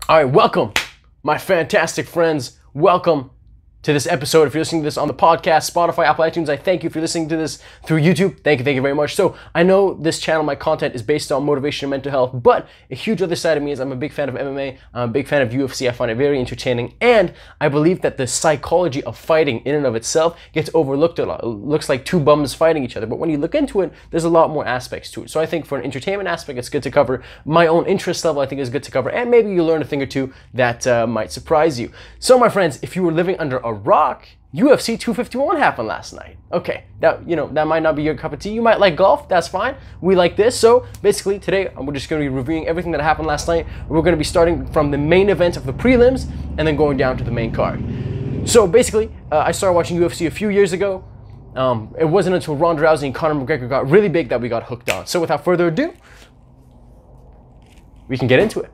All right, welcome, my fantastic friends. Welcome to this episode. If you're listening to this on the podcast, Spotify, Apple iTunes, I thank you for listening to this through YouTube. Thank you very much. So I know this channel, my content is based on motivation and mental health, but a huge other side of me is I'm a big fan of MMA. I'm a big fan of UFC. I find it very entertaining, and I believe that the psychology of fighting in and of itself gets overlooked a lot. It looks like two bums fighting each other, but when you look into it, there's a lot more aspects to it. So I think for an entertainment aspect, it's good to cover. My own interest level, I think, is good to cover, and maybe you learn a thing or two that might surprise you. So my friends, if you were living under a rock, UFC 251 happened last night. Okay, that might not be your cup of tea. You might like golf, that's fine. We like this. So basically today, we're just going to be reviewing everything that happened last night. We're going to be starting from the main event of the prelims and then going down to the main card. So basically, I started watching UFC a few years ago. It wasn't until Ronda Rousey and Conor McGregor got really big that we got hooked on. So without further ado, we can get into it.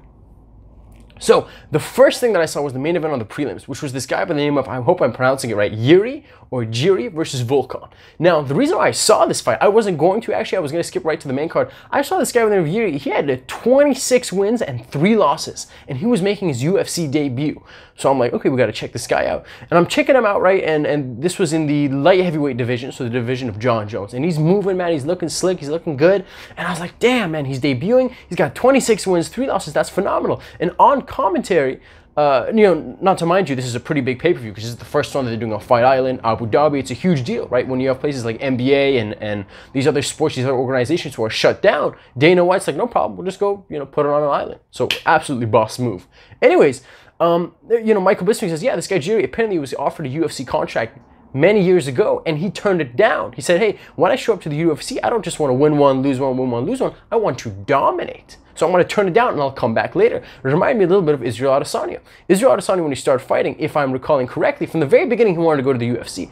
So the first thing that I saw was the main event on the prelims, which was this guy by the name of, I hope I'm pronouncing it right, Giri versus Volkov. Now, the reason why I saw this fight, I wasn't going to actually, I was going to skip right to the main card. I saw this guy by the name of Giri. He had 26 wins and 3 losses, and he was making his UFC debut. So I'm like, okay, we got to check this guy out. And I'm checking him out, right? And this was in the light heavyweight division, so the division of Jon Jones. And he's moving, man. He's looking slick. He's looking good. And I was like, damn, man, he's debuting. He's got 26 wins, 3 losses. That's phenomenal. And on commentary, not to mind you, this is a pretty big pay-per-view because this is the first one that they're doing on Fight Island, Abu Dhabi. It's a huge deal, right? When you have places like NBA and these other sports, these other organizations who are shut down, Dana White's like, no problem, we'll just go, put it on an island. So absolutely boss move. Anyways, Michael Bisping says, yeah, this guy Giri apparently was offered a UFC contract many years ago, and he turned it down. He said, hey, when I show up to the UFC, I don't just want to win one, lose one, win one, lose one. I want to dominate. So I'm going to turn it down and I'll come back later. It reminded me a little bit of Israel Adesanya. Israel Adesanya, when he started fighting, if I'm recalling correctly, from the very beginning, he wanted to go to the UFC.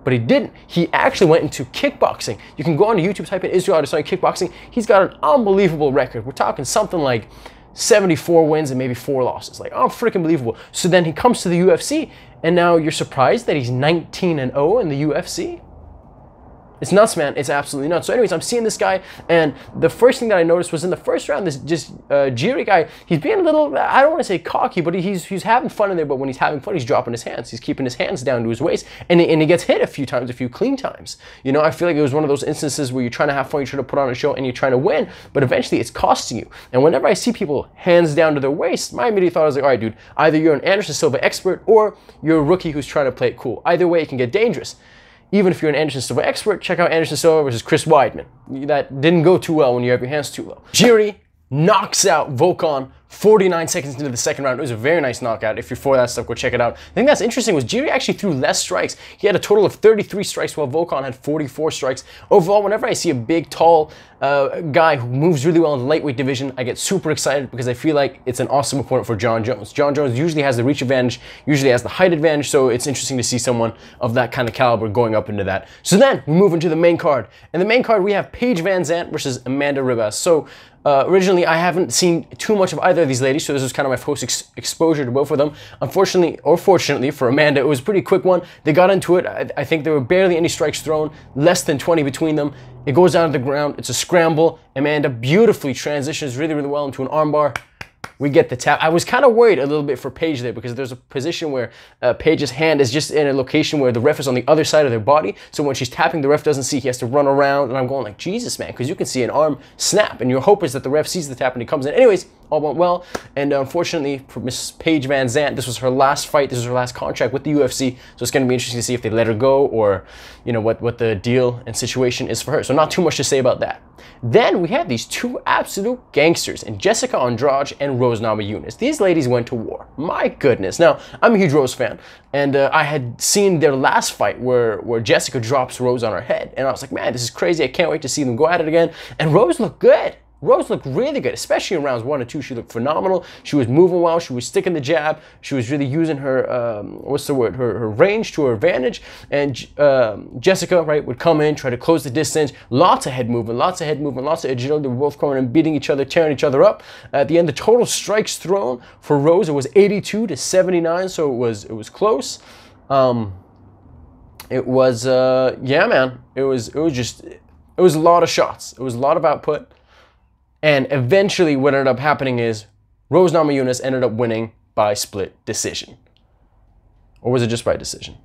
But he didn't. He actually went into kickboxing. You can go on YouTube, type in Israel Adesanya kickboxing. He's got an unbelievable record. We're talking something like 74 wins and maybe 4 losses. Like, oh, freaking believable. So then he comes to the UFC, and now you're surprised that he's 19-0 in the UFC? It's nuts, man. It's absolutely nuts. So anyways, I'm seeing this guy, and the first thing that I noticed was in the first round, this Giri guy, he's being a little, I don't want to say cocky, but he's having fun in there, but when he's having fun, he's dropping his hands. He's keeping his hands down to his waist, and he gets hit a few times, a few clean times. I feel like it was one of those instances where you're trying to have fun, you're trying to put on a show, and you're trying to win, but eventually it's costing you. And whenever I see people hands down to their waist, my immediate thought is like, all right, dude, either you're an Anderson Silva expert or you're a rookie who's trying to play it cool. Either way, it can get dangerous. Even if you're an Anderson Silva expert, check out Anderson Silva versus Chris Weidman. That didn't go too well when you have your hands too low. Giri knocks out Volkov 49 seconds into the second round. It was a very nice knockout. If you're for that stuff, go check it out. The thing that's interesting was Giri actually threw less strikes. He had a total of 33 strikes while Volkov had 44 strikes. Overall, whenever I see a big, tall guy who moves really well in the lightweight division, I get super excited because I feel like it's an awesome opponent for Jon Jones. Jon Jones usually has the reach advantage, usually has the height advantage, so it's interesting to see someone of that kind of caliber going up into that. So then we move into the main card. In the main card, we have Paige Van Zant versus Amanda Ribas. So originally, I haven't seen too much of either of these ladies, so this was kind of my first exposure to both of them. Unfortunately, or fortunately for Amanda, it was a pretty quick one. They got into it. I think there were barely any strikes thrown, less than 20 between them. It goes down to the ground. It's a scramble. Amanda beautifully transitions really, really well into an armbar. We get the tap. I was kind of worried a little bit for Paige there because there's a position where Paige's hand is just in a location where the ref is on the other side of their body. So when she's tapping, the ref doesn't see. He has to run around. And I'm going like, Jesus, man, because you can see an arm snap. And your hope is that the ref sees the tap and he comes in. Anyways, all went well. And unfortunately for Miss Paige Van Zant, this was her last fight. This was her last contract with the UFC. So it's going to be interesting to see if they let her go or, what the deal and situation is for her. So not too much to say about that. Then we have these two absolute gangsters in Jessica Andrade and Rose Namajunas. These ladies went to war. My goodness. Now, I'm a huge Rose fan, and I had seen their last fight where Jessica drops Rose on her head, and I was like, man, this is crazy. I can't wait to see them go at it again. And Rose looked good. Rose looked really good, especially in rounds 1 and 2. She looked phenomenal. She was moving well. She was sticking the jab. She was really using her, her range to her advantage. And Jessica, right, would come in, try to close the distance. Lots of head movement, lots of agility. They were both coming and beating each other, tearing each other up. At the end, the total strikes thrown for Rose, it was 82 to 79, so it was close. It was, yeah, man. It was a lot of shots. It was a lot of output. And eventually what ended up happening is Rose Namajunas ended up winning by split decision. Or was it just by decision?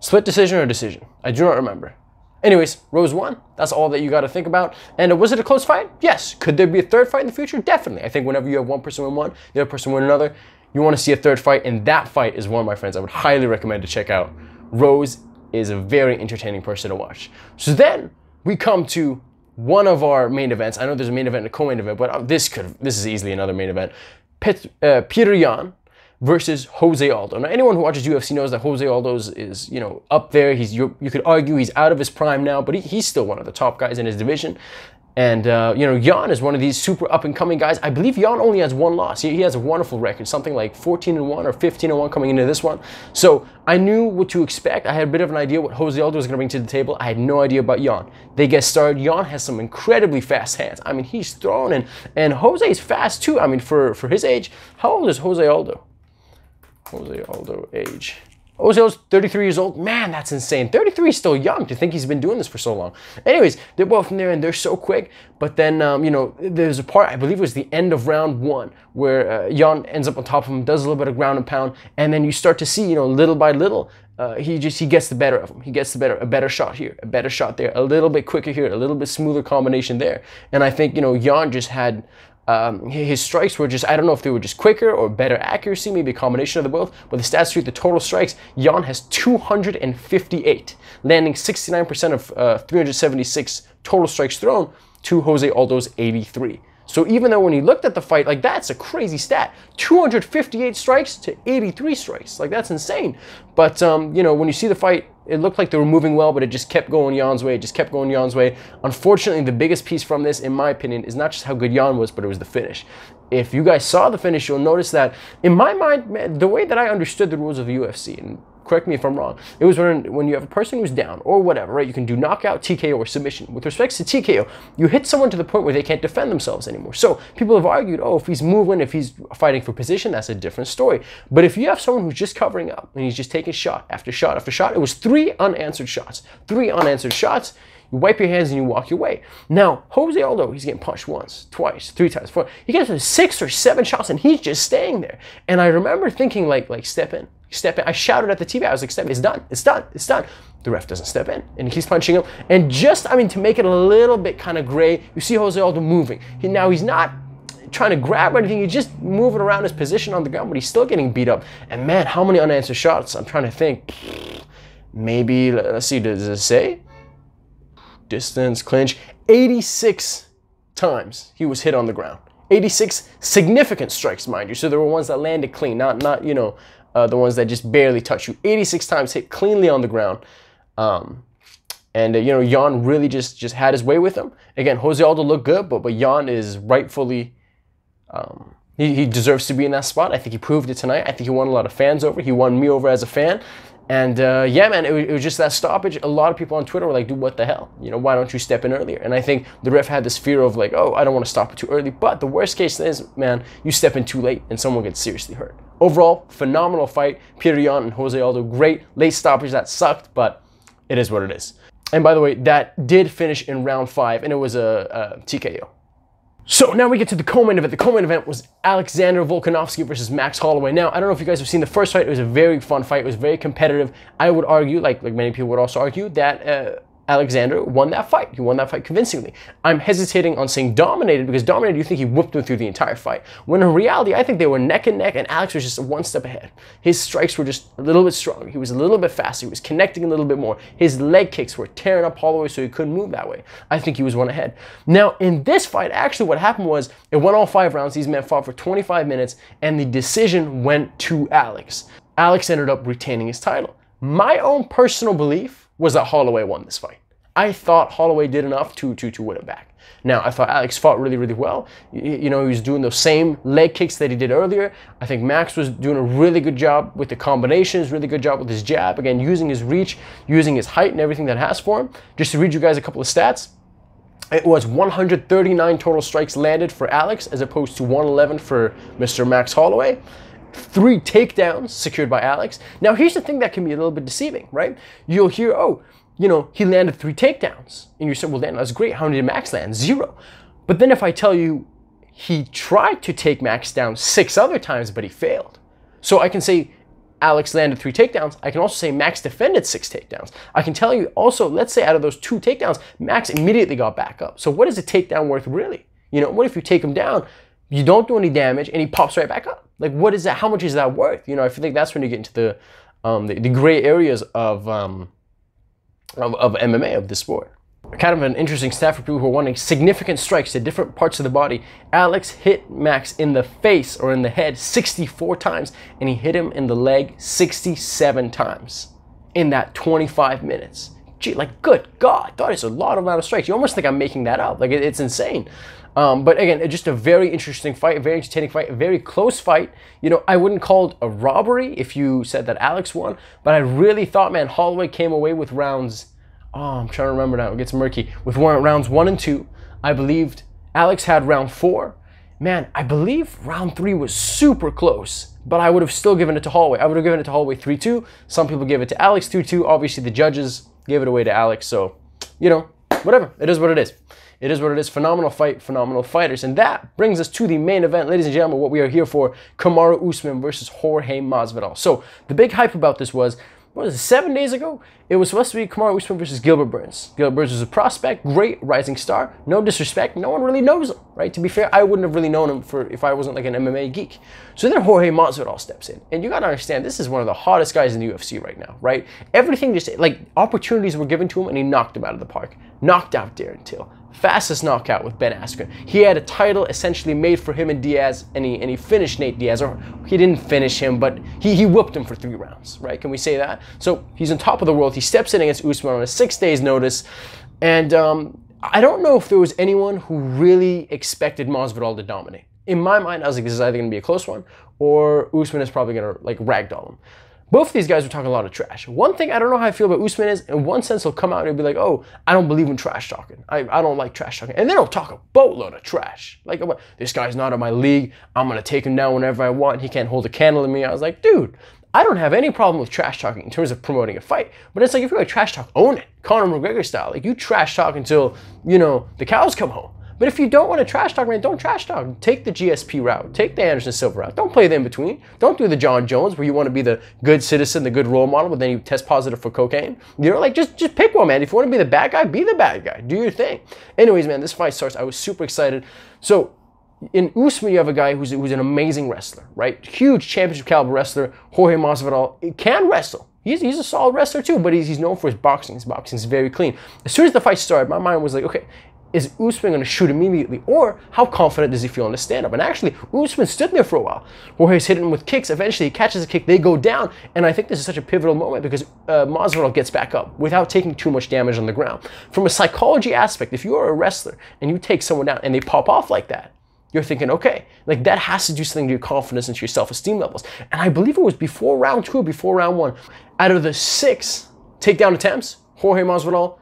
Split decision or decision? I do not remember. Anyways, Rose won. That's all that you got to think about. And was it a close fight? Yes. Could there be a third fight in the future? Definitely. I think whenever you have one person win one, the other person win another, you want to see a third fight. And that fight is one, my friends, I would highly recommend to check out. Rose is a very entertaining person to watch. So then we come to one of our main events. I know there's a main event and a co-main event, but this is easily another main event. Petr Yan versus Jose Aldo. Now, anyone who watches UFC knows that Jose Aldo is, you know, up there. You could argue he's out of his prime now, but he's still one of the top guys in his division. And, you know, Yan is one of these super up-and-coming guys. I believe Yan only has one loss. He has a wonderful record, something like 14-1 or 15-1 coming into this one. So I knew what to expect. I had a bit of an idea what Jose Aldo was going to bring to the table. I had no idea about Yan. They get started. Yan has some incredibly fast hands. I mean, he's throwing, and Jose's fast too. I mean, for his age. How old is Jose Aldo? Jose Aldo age. Jose Aldo's 33 years old. Man, that's insane. 33 is still young to think he's been doing this for so long. Anyways, they're both in there and they're so quick. But then, you know, there's a part, I believe it was the end of round one, where Yan ends up on top of him, does a little bit of ground and pound. And then you start to see, you know, little by little, he gets the better of him. He gets a better shot here, a better shot there, a little bit quicker here, a little bit smoother combination there. And I think, you know, Yan just had... his strikes were just, I don't know if they were just quicker or better accuracy, maybe a combination of the both, but the stat streak, the total strikes, Yan has 258, landing 69% of 376 total strikes thrown to Jose Aldo's 83. So even though when you looked at the fight, like that's a crazy stat, 258 strikes to 83 strikes, like that's insane. But, you know, when you see the fight, it looked like they were moving well, but it just kept going Yan's way. It just kept going Yan's way. Unfortunately, the biggest piece from this, in my opinion, is not just how good Yan was, but it was the finish. If you guys saw the finish, you'll notice that, in my mind, man, the way that I understood the rules of the UFC, and correct me if I'm wrong, it was when you have a person who's down or whatever, right? You can do knockout, TKO, or submission. With respect to TKO, you hit someone to the point where they can't defend themselves anymore. So people have argued, oh, if he's moving, if he's fighting for position, that's a different story. But if you have someone who's just covering up and he's just taking shot after shot after shot, it was 3 unanswered shots. 3 unanswered shots. You wipe your hands and you walk your way. Now, Jose Aldo, he's getting punched once, twice, 3 times, 4. He gets 6 or 7 shots and he's just staying there. And I remember thinking like step in, step in. I shouted at the TV. I was like, step in. It's done. It's done. It's done. The ref doesn't step in and he keeps punching him. And just, I mean, to make it a little bit kind of gray, you see Jose Aldo moving. Now he's not trying to grab or anything. He's just moving around his position on the ground, but he's still getting beat up. And man, how many unanswered shots? I'm trying to think. Maybe, let's see, does it say? Distance, clinch, 86 times he was hit on the ground. 86 significant strikes, mind you. So there were ones that landed clean, not you know, the ones that just barely touch you. 86 times hit cleanly on the ground. You know, Yan really just had his way with him. Again, Jose Aldo looked good, but Yan is rightfully, he deserves to be in that spot. I think he proved it tonight. I think he won a lot of fans over. He won me over as a fan. And yeah, man, it was just that stoppage. A lot of people on Twitter were like, dude, what the hell? You know, why don't you step in earlier? And I think the ref had this fear of like, oh, I don't want to stop it too early. But the worst case is, man, you step in too late and someone gets seriously hurt. Overall, phenomenal fight. Petr Yan and Jose Aldo, great. Late stoppage, that sucked, but it is what it is. And by the way, that did finish in round 5, and it was a TKO. So now we get to the co-main event. The co-main event was Alexander Volkanovski versus Max Holloway. Now, I don't know if you guys have seen the first fight. It was a very fun fight. It was very competitive. I would argue, like many people would also argue, that Alexander won that fight. He won that fight convincingly. I'm hesitating on saying dominated because dominated, you think he whooped him through the entire fight. When in reality, I think they were neck and neck and Alex was just one step ahead. His strikes were just a little bit stronger. He was a little bit faster. He was connecting a little bit more. His leg kicks were tearing up Holloway so he couldn't move that way. I think he was one ahead. Now, in this fight, actually what happened was it went all 5 rounds. These men fought for 25 minutes and the decision went to Alex. Alex ended up retaining his title. My own personal belief was that Holloway won this fight. I thought Holloway did enough to win it back. Now, I thought Alex fought really, really well. You know, he was doing those same leg kicks that he did earlier. I think Max was doing a really good job with the combinations, really good job with his jab. Again, using his reach, using his height and everything that has for him. Just to read you guys a couple of stats. It was 139 total strikes landed for Alex as opposed to 111 for Mr. Max Holloway. 3 takedowns secured by Alex. Now, here's the thing that can be a little bit deceiving, right? You'll hear, oh, you know, he landed 3 takedowns. And you say, well, Dan, that's great. How many did Max land? 0. But then if I tell you he tried to take Max down 6 other times, but he failed. So I can say Alex landed 3 takedowns. I can also say Max defended 6 takedowns. I can tell you also, let's say out of those 2 takedowns, Max immediately got back up. So what is a takedown worth really? You know, what if you take him down, you don't do any damage, and he pops right back up? Like, what is that? How much is that worth? You know, I feel like that's when you get into the gray areas of MMA, of the sport. Kind of an interesting stat for people who are wanting significant strikes to different parts of the body. Alex hit Max in the face or in the head 64 times, and he hit him in the leg 67 times in that 25 minutes. Gee, like, good God, that is a lot amount of strikes. You almost think I'm making that up. Like, it's insane. But again, just a very interesting fight, a very entertaining fight, a very close fight. You know, I wouldn't call it a robbery if you said that Alex won, but I really thought, man, Holloway came away with rounds, I'm trying to remember now, it gets murky, with rounds 1 and 2. I believed Alex had round 4. Man, I believe round 3 was super close, but I would have still given it to Holloway. I would have given it to Holloway 3-2. Some people gave it to Alex 2-2. Obviously, the judges gave it away to Alex, so, you know, whatever. It is what it is. It is what it is. Phenomenal fight, phenomenal fighters. And that brings us to the main event, ladies and gentlemen, what we are here for, Kamaru Usman versus Jorge Masvidal. So the big hype about this was, what was it, 7 days ago? It was supposed to be Kamaru Usman versus Gilbert Burns. Gilbert Burns was a prospect, great rising star. No disrespect, no one really knows him, right? To be fair, I wouldn't have really known him if I wasn't like an MMA geek. So then Jorge Masvidal steps in. And you gotta understand, this is one of the hottest guys in the UFC right now, right? Everything just, like, opportunities were given to him and he knocked them out of the park. Knocked out Darren Till. Fastest knockout with Ben Askren. He had a title essentially made for him and Diaz, and he finished Nate Diaz, or he didn't finish him, but he whooped him for 3 rounds, right? Can we say that? So he's on top of the world. He steps in against Usman on a 6 days notice, and I don't know if there was anyone who really expected Masvidal to dominate. In my mind, I was like, this is either going to be a close one, or Usman is probably going to like ragdoll him. Both of these guys were talking a lot of trash. One thing I don't know how I feel about Usman is, in one sense, he'll come out and be like, oh, I don't believe in trash talking. I don't like trash talking. And then he'll talk a boatload of trash. Like, this guy's not in my league. I'm going to take him down whenever I want. He can't hold a candle to me. I was like, dude, I don't have any problem with trash talking in terms of promoting a fight. But it's like, if you're going to trash talk, own it. Conor McGregor style. Like, you trash talk until, you know, the cows come home. But if you don't want to trash talk, man, don't trash talk. Take the GSP route. Take the Anderson Silva route. Don't play the in-between. Don't do the John Jones where you want to be the good citizen, the good role model, but then you test positive for cocaine. You know, like, just pick one, man. If you want to be the bad guy, be the bad guy. Do your thing. Anyways, man, this fight starts. I was super excited. So, in Usman, you have a guy who's an amazing wrestler, right? Huge championship caliber wrestler. Jorge Masvidal can wrestle. He's a solid wrestler too, but he's known for his boxing. His boxing is very clean. As soon as the fight started, my mind was like, okay, is Usman going to shoot immediately? Or how confident does he feel in the stand-up? And actually, Usman stood there for a while. Jorge's hitting him with kicks. Eventually, he catches a kick. They go down. And I think this is such a pivotal moment because Masvidal gets back up without taking too much damage on the ground. From a psychology aspect, if you're a wrestler and you take someone down and they pop off like that, you're thinking, okay, like that has to do something to your confidence and to your self-esteem levels. And I believe it was before round 2 or before round 1. Out of the 6 takedown attempts, Jorge Masvidal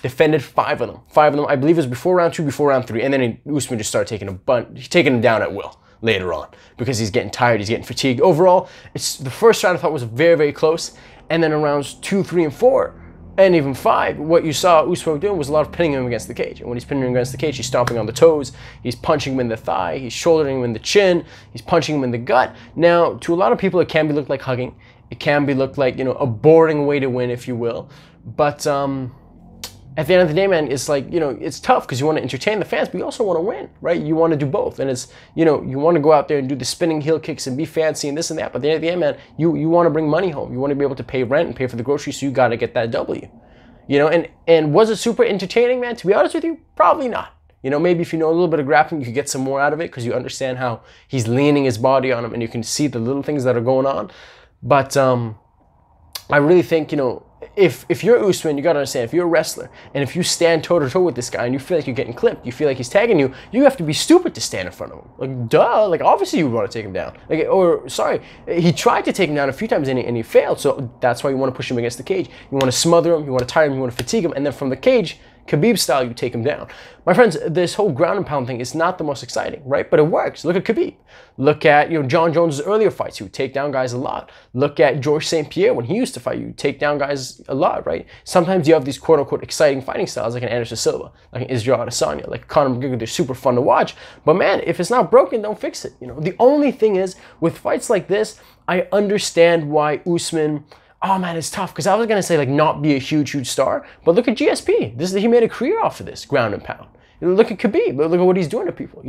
defended 5 of them. 5 of them, I believe, it was before round 2, before round 3, and then Usman just started taking him down at will later on because he's getting tired, he's getting fatigued. Overall, it's the first round I thought was very, very close, and then in rounds 2, 3, and 4, and even 5, what you saw Usman doing was a lot of pinning him against the cage. And when he's pinning him against the cage, he's stomping on the toes, he's punching him in the thigh, he's shouldering him in the chin, he's punching him in the gut. Now, to a lot of people, it can be looked like hugging. It can be looked like, you know, a boring way to win, if you will. But at the end of the day, man, it's like, you know, it's tough because you want to entertain the fans, but you also want to win, right? You want to do both. And it's, you know, you want to go out there and do the spinning heel kicks and be fancy and this and that. But at the end of the day, man, you want to bring money home. You want to be able to pay rent and pay for the groceries, so you got to get that W. You know, and was it super entertaining, man? To be honest with you, probably not. You know, maybe if you know a little bit of grappling, you could get some more out of it because you understand how he's leaning his body on him and you can see the little things that are going on. But I really think, you know, if you're Usman, you gotta understand, if you're a wrestler and if you stand toe-to-toe with this guy and you feel like you're getting clipped, you feel like he's tagging you, you have to be stupid to stand in front of him. Like, duh, like obviously you would want to take him down. Like, or sorry, he tried to take him down a few times and he failed, so that's why you want to push him against the cage. You want to smother him, you want to tire him, you want to fatigue him, and then from the cage, Khabib style, you take him down. My friends, this whole ground and pound thing is not the most exciting, right? But it works. Look at Khabib. Look at, John Jones' earlier fights. He would take down guys a lot. Look at Georges St. Pierre when he used to fight. You take down guys a lot, right? Sometimes you have these quote-unquote exciting fighting styles like an Anderson Silva, like an Israel Adesanya, like Conor McGregor. They're super fun to watch. But man, if it's not broken, don't fix it. The only thing is, with fights like this, I understand why Usman, oh man, it's tough, because I was going to say like not be a huge star, but look at GSP. He made a career off of this, ground and pound. Look at Khabib. Look at what he's doing to people,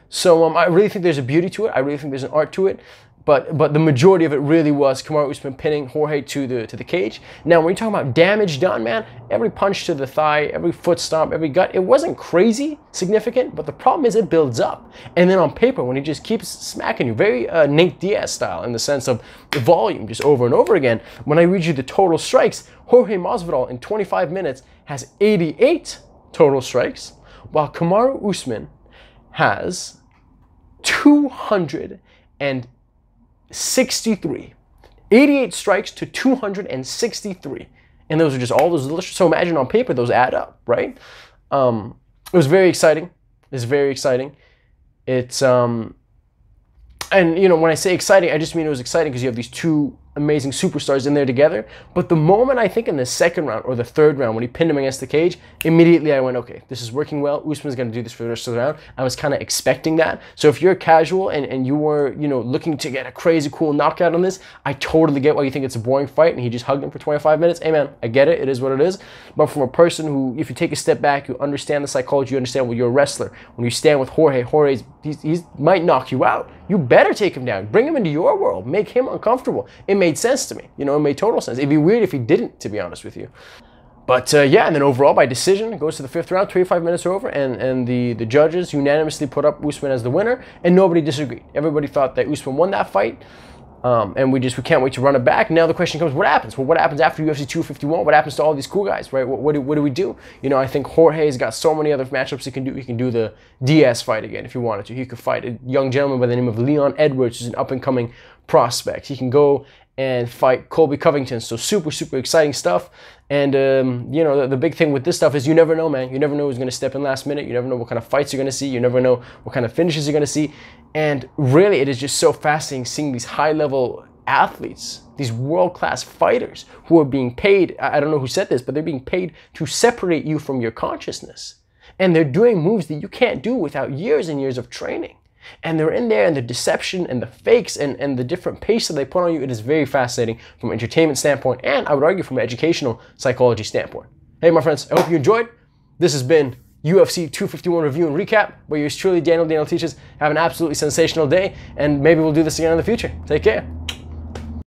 So I really think there's a beauty to it. I really think there's an art to it. But the majority of it really was Kamaru Usman pinning Jorge to the cage. Now, when you're talking about damage done, man, every punch to the thigh, every foot stomp, every gut, it wasn't crazy significant, but the problem is it builds up. And then on paper, when he just keeps smacking you, very Nate Diaz style in the sense of the volume, just over and over again. When I read you the total strikes, Jorge Masvidal in 25 minutes has 88 total strikes, while Kamaru Usman has 263. 88 strikes to 263. And those are just all those delicious. So imagine on paper, those add up, right? It was very exciting. It's very exciting. It's, and when I say exciting, I just mean it was exciting because you have these two amazing superstars in there together. But the moment I think in the second round or the third round when he pinned him against the cage, immediately I went, okay, this is working well. Usman's going to do this for the rest of the round. I was kind of expecting that. So if you're casual and you were, looking to get a crazy cool knockout on this, I totally get why you think it's a boring fight and he just hugged him for 25 minutes. Hey man, I get it. It is what it is. But from a person who, if you take a step back, you understand the psychology, you understand, well, you're a wrestler. When you stand with Jorge, he might knock you out. You better take him down. Bring him into your world. Make him uncomfortable. It made sense to me. It made total sense. It'd be weird if he didn't, to be honest with you. But yeah, and then overall by decision, it goes to the fifth round, 25 minutes are over, and the judges unanimously put up Usman as the winner, and nobody disagreed. Everybody thought that Usman won that fight. And we can't wait to run it back. Now the question comes, what happens? Well, what happens after UFC 251? What happens to all these cool guys, right? What do we do? I think Jorge's got so many other matchups he can do. He can do the Diaz fight again if he wanted to. He could fight a young gentleman by the name of Leon Edwards, who's an up-and-coming prospect. He can go and fight Colby Covington. So super exciting stuff. And, the big thing with this stuff is you never know, man. You never know who's going to step in last minute. You never know what kind of fights you're going to see. You never know what kind of finishes you're going to see. And really, it is just so fascinating seeing these high-level athletes, these world-class fighters who are being paid, I don't know who said this, but they're being paid to separate you from your consciousness. And they're doing moves that you can't do without years and years of training. And they're in there, and the deception and the fakes and the different pace that they put on you, it is very fascinating from an entertainment standpoint, and I would argue from an educational psychology standpoint. Hey, my friends, I hope you enjoyed. This has been UFC 251 review and recap, where yours truly, Daniel Teaches. Have an absolutely sensational day, and maybe we'll do this again in the future. Take care.